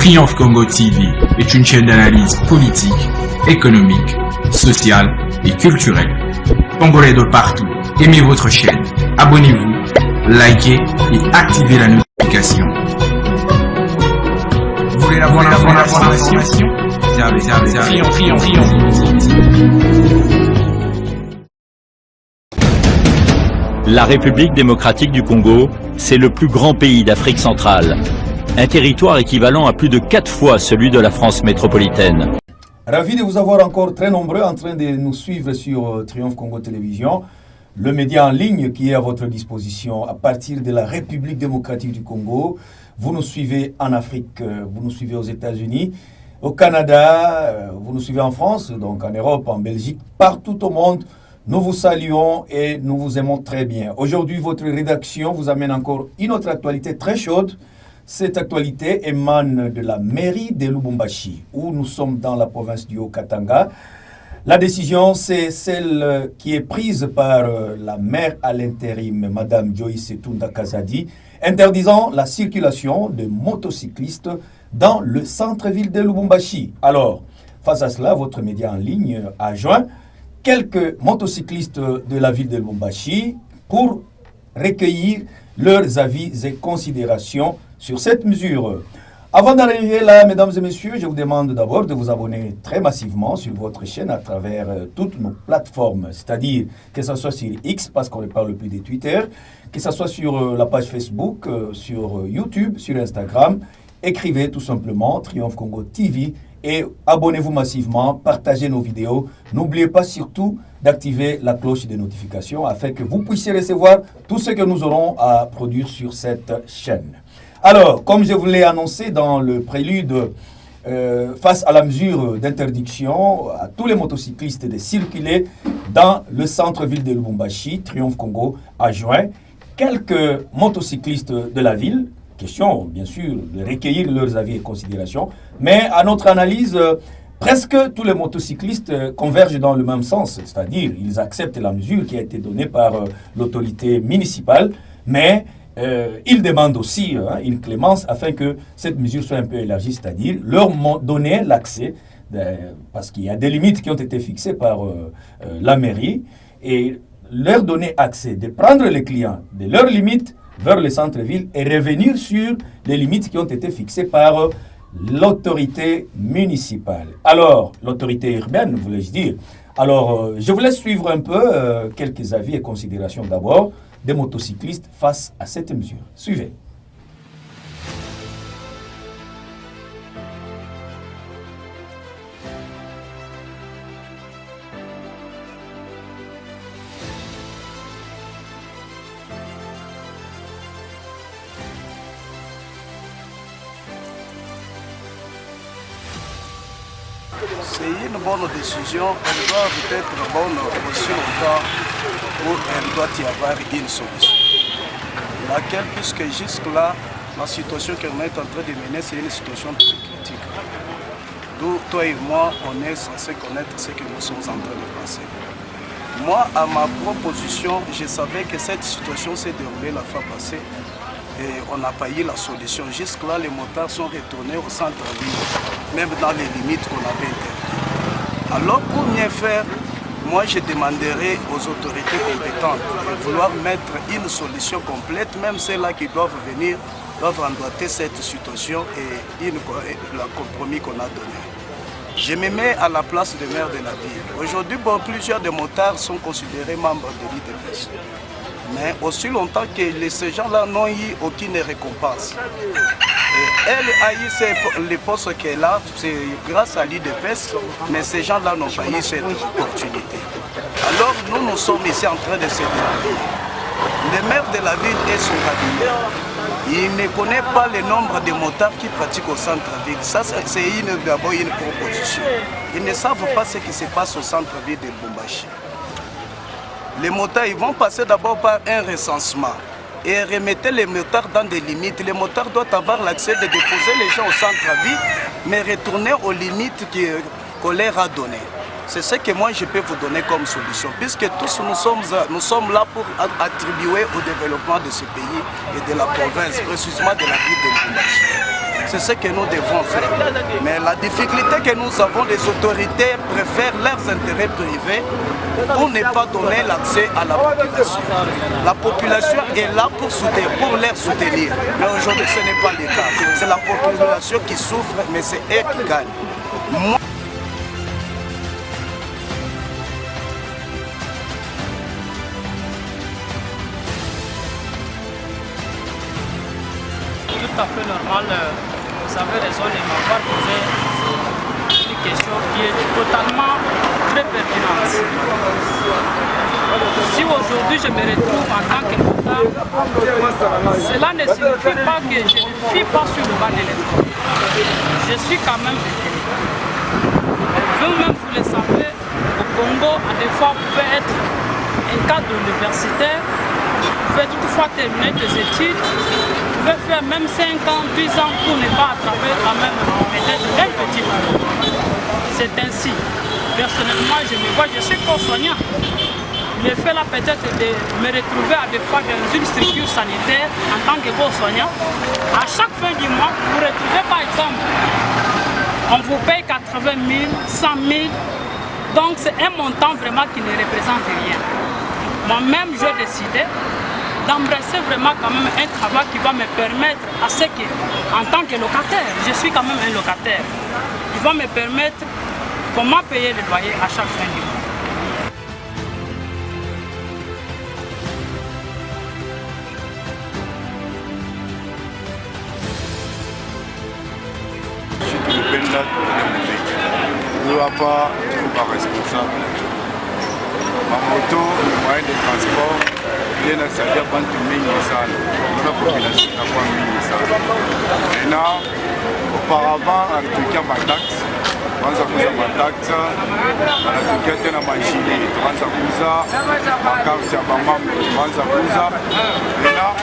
Triomphe Congo TV est une chaîne d'analyse politique, économique, sociale et culturelle. Congolais de partout, aimez votre chaîne, abonnez-vous, likez et activez la notification. Vous voulez la bonne information? La République démocratique du Congo, c'est le plus grand pays d'Afrique centrale. Un territoire équivalent à plus de 4 fois celui de la France métropolitaine. Ravi de vous avoir encore très nombreux en train de nous suivre sur Triomphe Congo Télévision, le média en ligne qui est à votre disposition à partir de la République démocratique du Congo. Vous nous suivez en Afrique, vous nous suivez aux États-Unis, au Canada, vous nous suivez en France, donc en Europe, en Belgique, partout au monde. Nous vous saluons et nous vous aimons très bien. Aujourd'hui, votre rédaction vous amène encore une autre actualité très chaude. Cette actualité émane de la mairie de Lubumbashi, où nous sommes dans la province du Haut-Katanga. La décision, c'est celle qui est prise par la maire à l'intérim, Madame Joyce Tunda Kazadi, interdisant la circulation de motocyclistes dans le centre-ville de Lubumbashi. Alors, face à cela, votre média en ligne a joint quelques motocyclistes de la ville de Lubumbashi pour recueillir leurs avis et considérations sur cette mesure. Avant d'arriver là, mesdames et messieurs, je vous demande d'abord de vous abonner très massivement sur votre chaîne à travers toutes nos plateformes, c'est-à-dire que ce soit sur X, parce qu'on ne parle plus de Twitter, que ce soit sur la page Facebook, sur YouTube, sur Instagram. Écrivez tout simplement Triomphe Congo TV et abonnez-vous massivement, partagez nos vidéos. N'oubliez pas surtout d'activer la cloche de notification afin que vous puissiez recevoir tout ce que nous aurons à produire sur cette chaîne. Alors, comme je vous l'ai annoncé dans le prélude, face à la mesure d'interdiction à tous les motocyclistes de circuler dans le centre-ville de Lubumbashi, Triomphe Congo a joint quelques motocyclistes de la ville. Question, bien sûr, de recueillir leurs avis et considérations. Mais à notre analyse, presque tous les motocyclistes convergent dans le même sens. C'est-à-dire, ils acceptent la mesure qui a été donnée par l'autorité municipale, mais ils demandent aussi une clémence afin que cette mesure soit un peu élargie, c'est-à-dire leur donner l'accès, parce qu'il y a des limites qui ont été fixées par la mairie, et leur donner accès, de prendre les clients de leurs limites vers le centre-ville et revenir sur les limites qui ont été fixées par l'autorité municipale. Alors, l'autorité urbaine, voulais-je dire. Alors, je vous laisse suivre un peu quelques avis et considérations d'abord des motocyclistes face à cette mesure. Suivez. C'est une bonne décision, elle doit être bonne aussi longtemps où elle doit y avoir une solution. Laquelle, puisque jusque-là, la situation qu'on est en train de mener, c'est une situation très critique. D'où toi et moi, on est censé connaître ce que nous sommes en train de passer. Moi, à ma proposition, je savais que cette situation s'est déroulée la fois passée et on n'a pas eu la solution. Jusque-là, les motards sont retournés au centre-ville, même dans les limites qu'on avait interdites. Alors, pour mieux faire, moi je demanderai aux autorités compétentes de vouloir mettre une solution complète, même celles-là qui doivent venir, doivent emboîter cette situation et le compromis qu'on a donné. Je me mets à la place de maire de la ville. Aujourd'hui, plusieurs des motards sont considérés membres de l'IDPS. Mais aussi longtemps que ces gens-là n'ont eu aucune récompense. Elle a eu les postes qu'elle a, c'est grâce à l'IDPS, mais ces gens-là n'ont pas eu cette opportunité. Alors nous sommes ici en train de se demander. Le maire de la ville et son cabinet, il ne connaît pas le nombre de motards qui pratiquent au centre-ville. Ça, c'est d'abord une proposition. Ils ne savent pas ce qui se passe au centre-ville de Lubumbashi. Les motards, ils vont passer d'abord par un recensement et remettre les motards dans des limites. Les motards doivent avoir l'accès de déposer les gens au centre-ville, mais retourner aux limites qu'on leur a données. C'est ce que moi je peux vous donner comme solution, puisque tous nous sommes là pour attribuer au développement de ce pays et de la province, précisément de la ville de Lubumbashi. c'est ce que nous devons faire. Mais la difficulté que nous avons, les autorités préfèrent leurs intérêts privés pour ne pas donner l'accès à la population. La population est là pour soutenir, pour les soutenir. Mais aujourd'hui, ce n'est pas le cas. C'est la population qui souffre, mais c'est eux qui gagnent. Tout à fait normal, vous avez raison de m'avoir posé une question qui est totalement très pertinente. Si aujourd'hui je me retrouve en tant que notable, cela ne signifie pas que je ne suis pas sur le banc d'électeurs. Je suis quand même vétérinaire. Vous-même, vous le savez, au Congo, à des fois, vous pouvez être un cadre universitaire, vous pouvez toutefois terminer des études, vous pouvez faire même 5 ans, 10 ans pour ne pas attraper quand même peut-être un petit malheur. C'est ainsi. Personnellement, je me vois, je suis co-soignant. Le fait là peut-être de me retrouver à des fois dans une structure sanitaire en tant que co-soignant, à chaque fin du mois, vous vous retrouvez par exemple, on vous paye 80 000, 100 000, donc c'est un montant vraiment qui ne représente rien. Moi-même, j'ai décidé d'embrasser vraiment quand même un travail qui va me permettre à ce que, en tant que locataire, je suis quand même un locataire, il va me permettre comment payer le loyer à chaque fin du mois. Nous n'avons pas responsable. Ma moto, le moyen de transport, il y a un salaire pour tout le monde. La population n'a pas mis ça. Maintenant, auparavant, on a ma taxe. On a ma taxe, on a ma gilet, on a ma carte à ma maman, on a maintenant,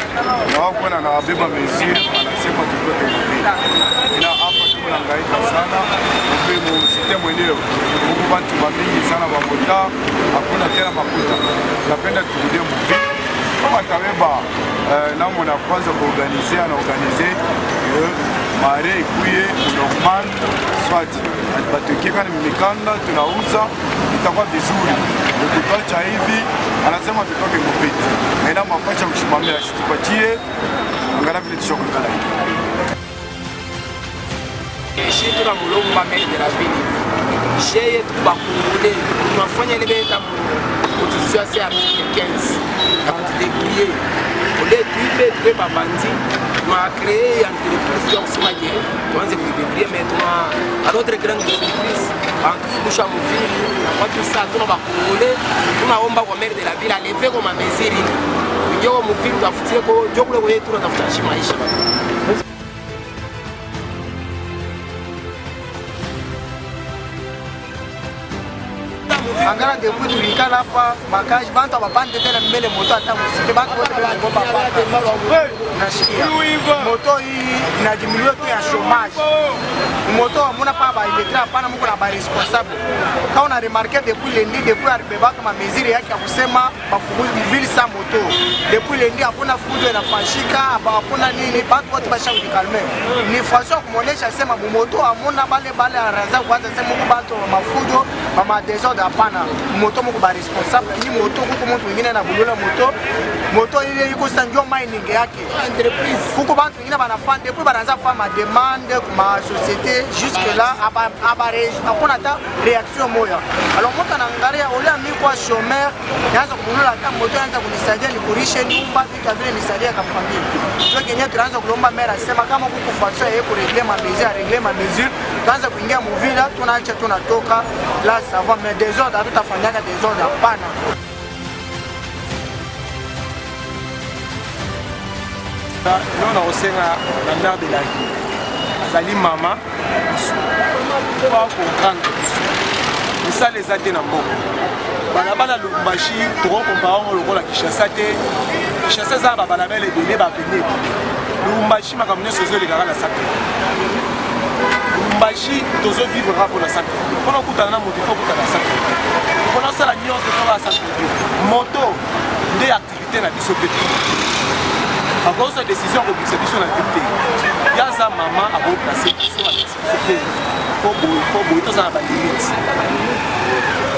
on a des mesures, on a ces motos de vie. Nangaika sana mpe mu system wenyewe huku bantu bamingi sana bamota hakuna tena makuta. Napenda turudie mvi kama tabeba namna na kwanza kuorganize mare ikuye normal swati atatukie kana mikanda tunauza itakuwa vizuri. Ukitoacha hivi anasema tutoke mpiti na mafacha kushimamia tupatie angalau vile tushokana hivi. Ici, tout le monde va mettre de la ville. J'ai tout bakoué. Nous avons fait les bêtes pour tout ça, c'est article 15. Pour déplier. Au lieu de tuer ma bandit, on a créé une entreprise qui est en guerre. On a déplié maintenant. À notre grande surprise, en tout cas, mon fils, on a tout ça, tout le monde bakoué. On a mettre de la ville à lever comme un mesure. Il y a mon fils qui a fait que je voulais tout le monde faire chimaïcha. Angana depuis tulikala hapa makaji bantu abapande tena mbele moto hata msike bantu wote wanaomba hapa. Nashikia moto hii inajimilia tu ya chômage. Moto hamuna pa ba ilektra hapana, mko na ba responsable. Kama una remarquer depuis lundi depuis aribeba kama mesure yake ya kusema bafunguzi mvili sa moto. Depuis lundi hakuna fujo inafanyika, hakuna nini, bantu wote bashauri kalme. Ni façon kumuonesha sema moto hamuna bale araza kwanza sema mko bantu mafujo, mama desordre hapana. Moto mko ba responsable, ni moto kuko mtu mwingine na bulula moto ile iko sanjo mining yake entreprise. Kuko bantu wengine banafanya depuis banaanza kufanya ma demande ma société jusque là hakuna ta réaction moya. Alors mtu anaangalia ole ami kwa chômeur, yaanza kubulula kama moto yaanza kunisaidia ni kurishe nyumba vitu vile nisaidia kwa familia. Ndio kenye tunaanza kulomba maire asema kama kuko façon yeye kurégler ma mesure, tuanza kuingia muvila tunaacha tunatoka la savoir mais désordre tutafanyaka désordre hapana. Nous on a aussi la mère de la vie. Azali maman, il faut comprendre que ça les a été dans le monde. Balabala Lubumbashi, tu compares au rôle à Kinshasa. Kinshasa, ça va balaber les données, va venir. Lubumbashi, ma communauté sociale est la sac. Lubumbashi, tu dois vivre pour la sac. Pour nous, tu as un motif pour la sac. Pour nous, ça la nuance de la sac. Moto, des activités dans la discipline. encore sa décision kobikisa biso na ville te yaza mama akoplace biso na fo boye toza na balimite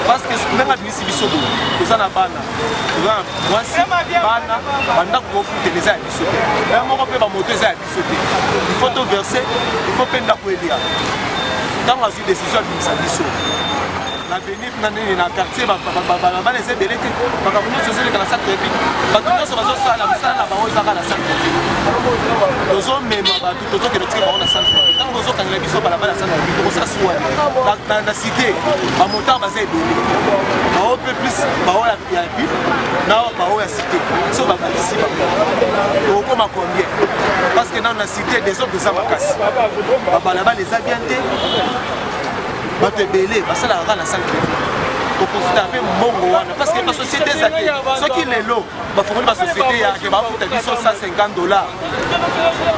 parce que ndenge abimisi biso boye toza na bana toza na mwasi bana bandako kofutela eza ya biso te ya moko mpe bamoto eza ya biso te ifo toverse ifo mpe ndako elia ntango azwi décision abimisa biso na avenir na quartier bana eza ebele te makambo nyonso ezoleka na centre ville bato nyonso bazosala mosala na bango ezaka na centre ville tozomema bato tozokende tika bango na centre ville ntango tozokangela biso balabala centre ville tokosala suwani na cité bamotar baza ebele bao mpe plus bao ya ville na bao ya cité so babalisi bango tokokoma combien parce que nano na cité desordre eza makasi babalabala eza bien te bato ebele basalaka kaka na centre ville toprofita mpe mbongo wana parce que basociété eza te soki lelo bafongoli basociété yake bafuta biso $150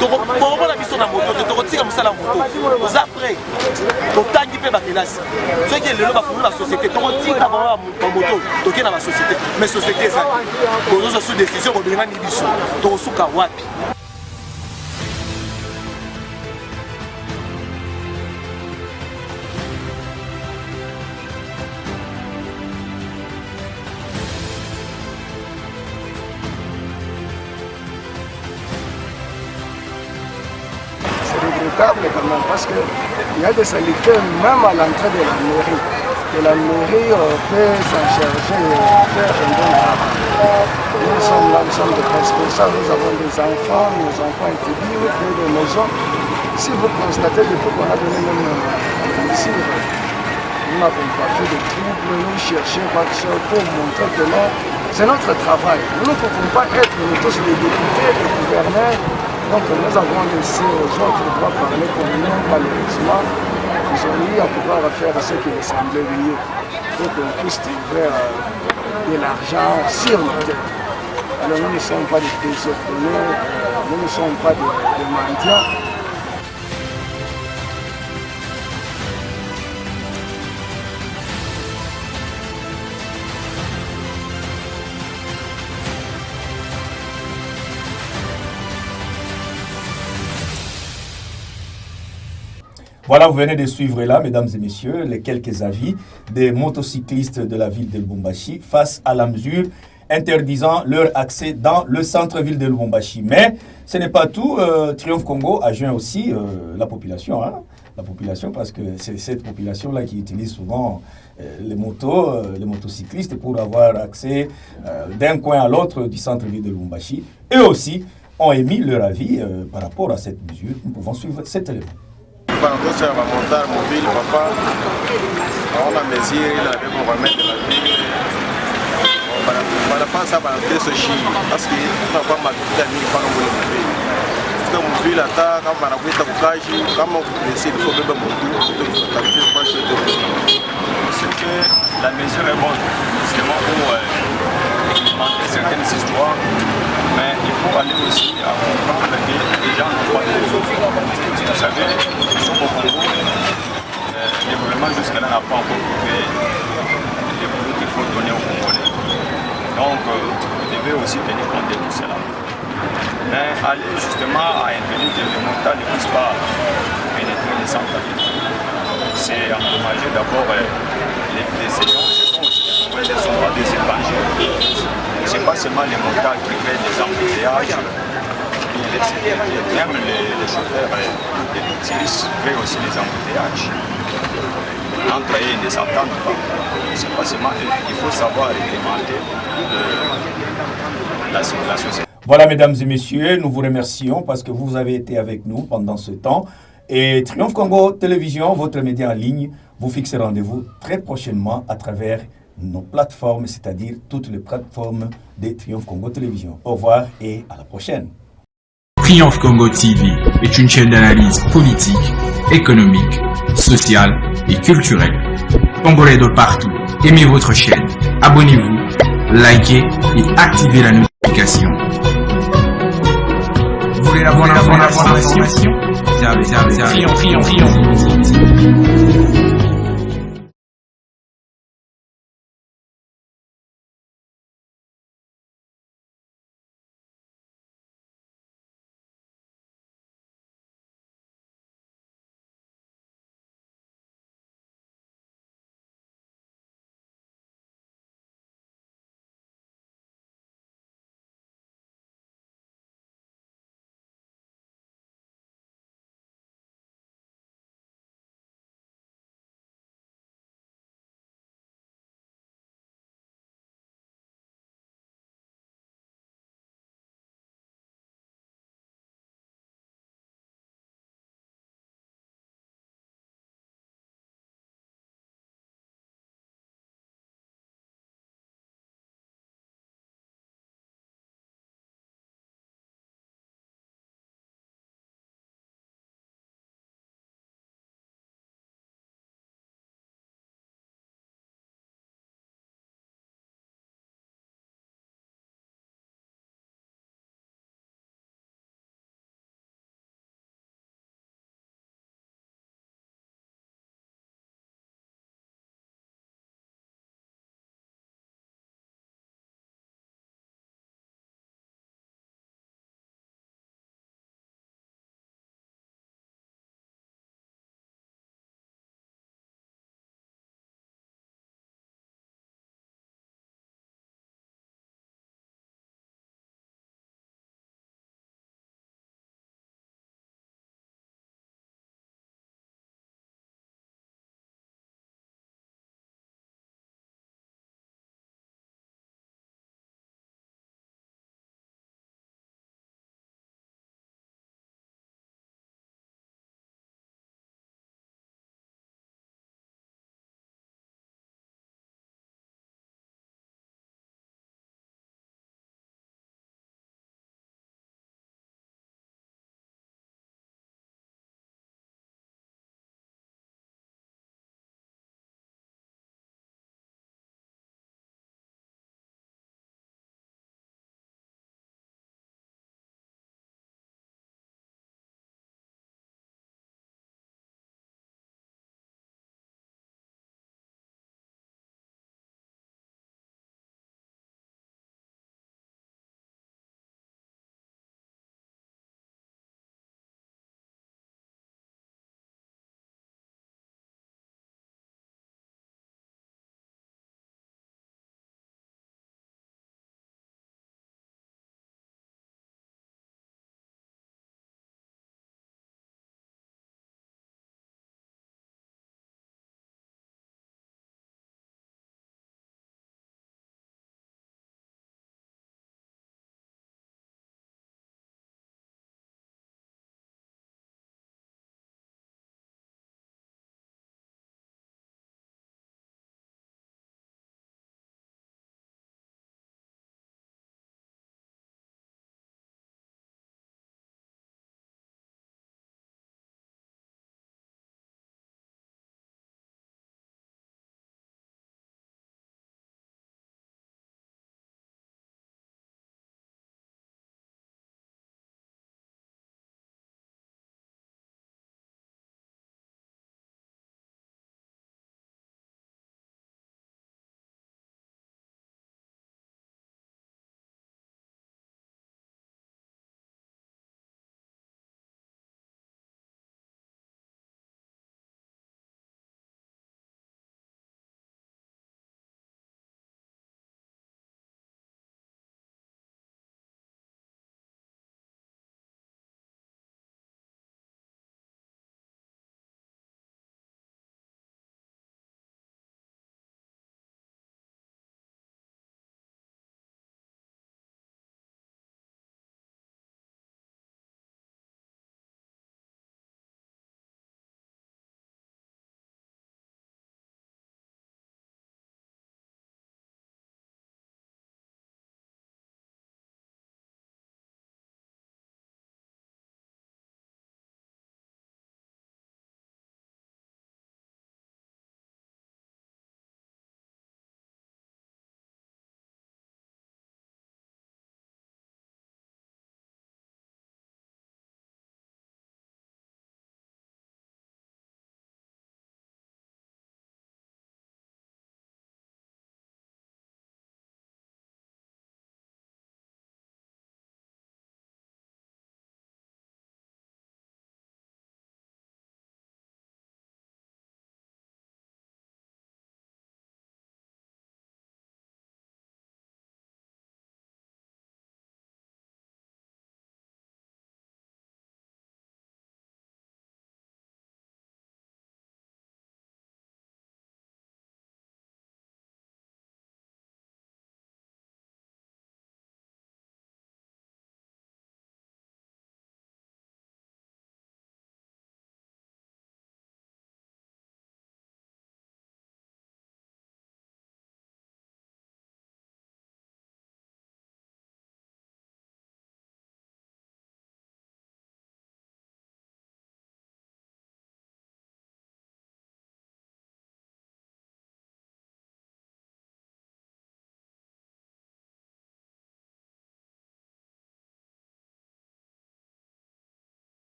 tokobona biso na moto te tokotika mosala moto oza prêt totangi mpe bakelasi soki lelo bafongoli basociété tokotika bamoto toke na basociété mais société eza te kozozwa sous décision kobengani biso tokosuka wapi. Quand même, parce qu'il y a des saletés même à l'entrée de la mairie. Que la mairie peut s'en charger et faire un bon travail. Nous sommes là, nous sommes des responsables, nous avons des enfants, nos enfants étudient, près de maisons. Si vous constatez depuis qu'on a donné même ici, nous n'avons pas fait de troubles, nous cherchons quoi que ce soit pour montrer que non, c'est notre travail. Nous ne pouvons pas être tous les députés, les gouverneurs. Donc nous avons laissé aux autres de pouvoir parler pour nous, malheureusement, ils ont eu à pouvoir faire ce qui leur semblait mieux pour qu'on puisse trouver de l'argent sur nos têtes. Alors nous ne sommes pas des désordonnés, nous ne sommes pas des mendiants. Voilà, vous venez de suivre là, mesdames et messieurs, les quelques avis des motocyclistes de la ville de Lubumbashi face à la mesure interdisant leur accès dans le centre-ville de Lubumbashi. Mais ce n'est pas tout. Triomphe Congo a joint aussi la population. Hein, la population, parce que c'est cette population-là qui utilise souvent les motocyclistes pour avoir accès d'un coin à l'autre du centre-ville de Lubumbashi. Eux aussi ont émis leur avis par rapport à cette mesure. Nous pouvons suivre cet élément. Parenthèse à montar mobile, papa, on a mesure, il avait pour remettre la ville. On a fait ça pendant ce chi, parce que on n'a pas mal d'amis qui ont mobile. Quand mobile attaque, quand on a vu ta boucage, quand on décide, il faut que mon tour, c'est que la mesure est bonne, justement pour augmenter certaines histoires. Mais il faut aller aussi à comprendre que les gens n'ont pas de réseau. Vous savez, au Congo, le gouvernement jusqu'à là n'a pas encore trouvé les boulots qu'il faut donner aux Congolais. Donc, vous devez aussi tenir compte de tout cela. Mais aller justement à impedir que les motards ne puissent pas pénétrer les centres-villes, c'est endommager d'abord les décisions. Ce ne sont pas des étrangers. Ce n'est pas seulement les motards qui créent des embouteillages. Même les chauffeurs des motrices créent aussi des embouteillages. Entre eux, ils ne s'entendent pas. Ce n'est pas seulement eux. Il faut savoir réglementer la société. Voilà, mesdames et messieurs, nous vous remercions parce que vous avez été avec nous pendant ce temps. Et Triomphe Congo Télévision, votre média en ligne, vous fixe rendez-vous très prochainement à travers nos plateformes, c'est-à-dire toutes les plateformes de Triomphe Congo Télévision. Au revoir et à la prochaine. Triomphe Congo TV est une chaîne d'analyse politique, économique, sociale et culturelle. Congolais de partout, aimez votre chaîne, abonnez-vous, likez et activez la notification. Vous voulez la bonne information? Triomphe.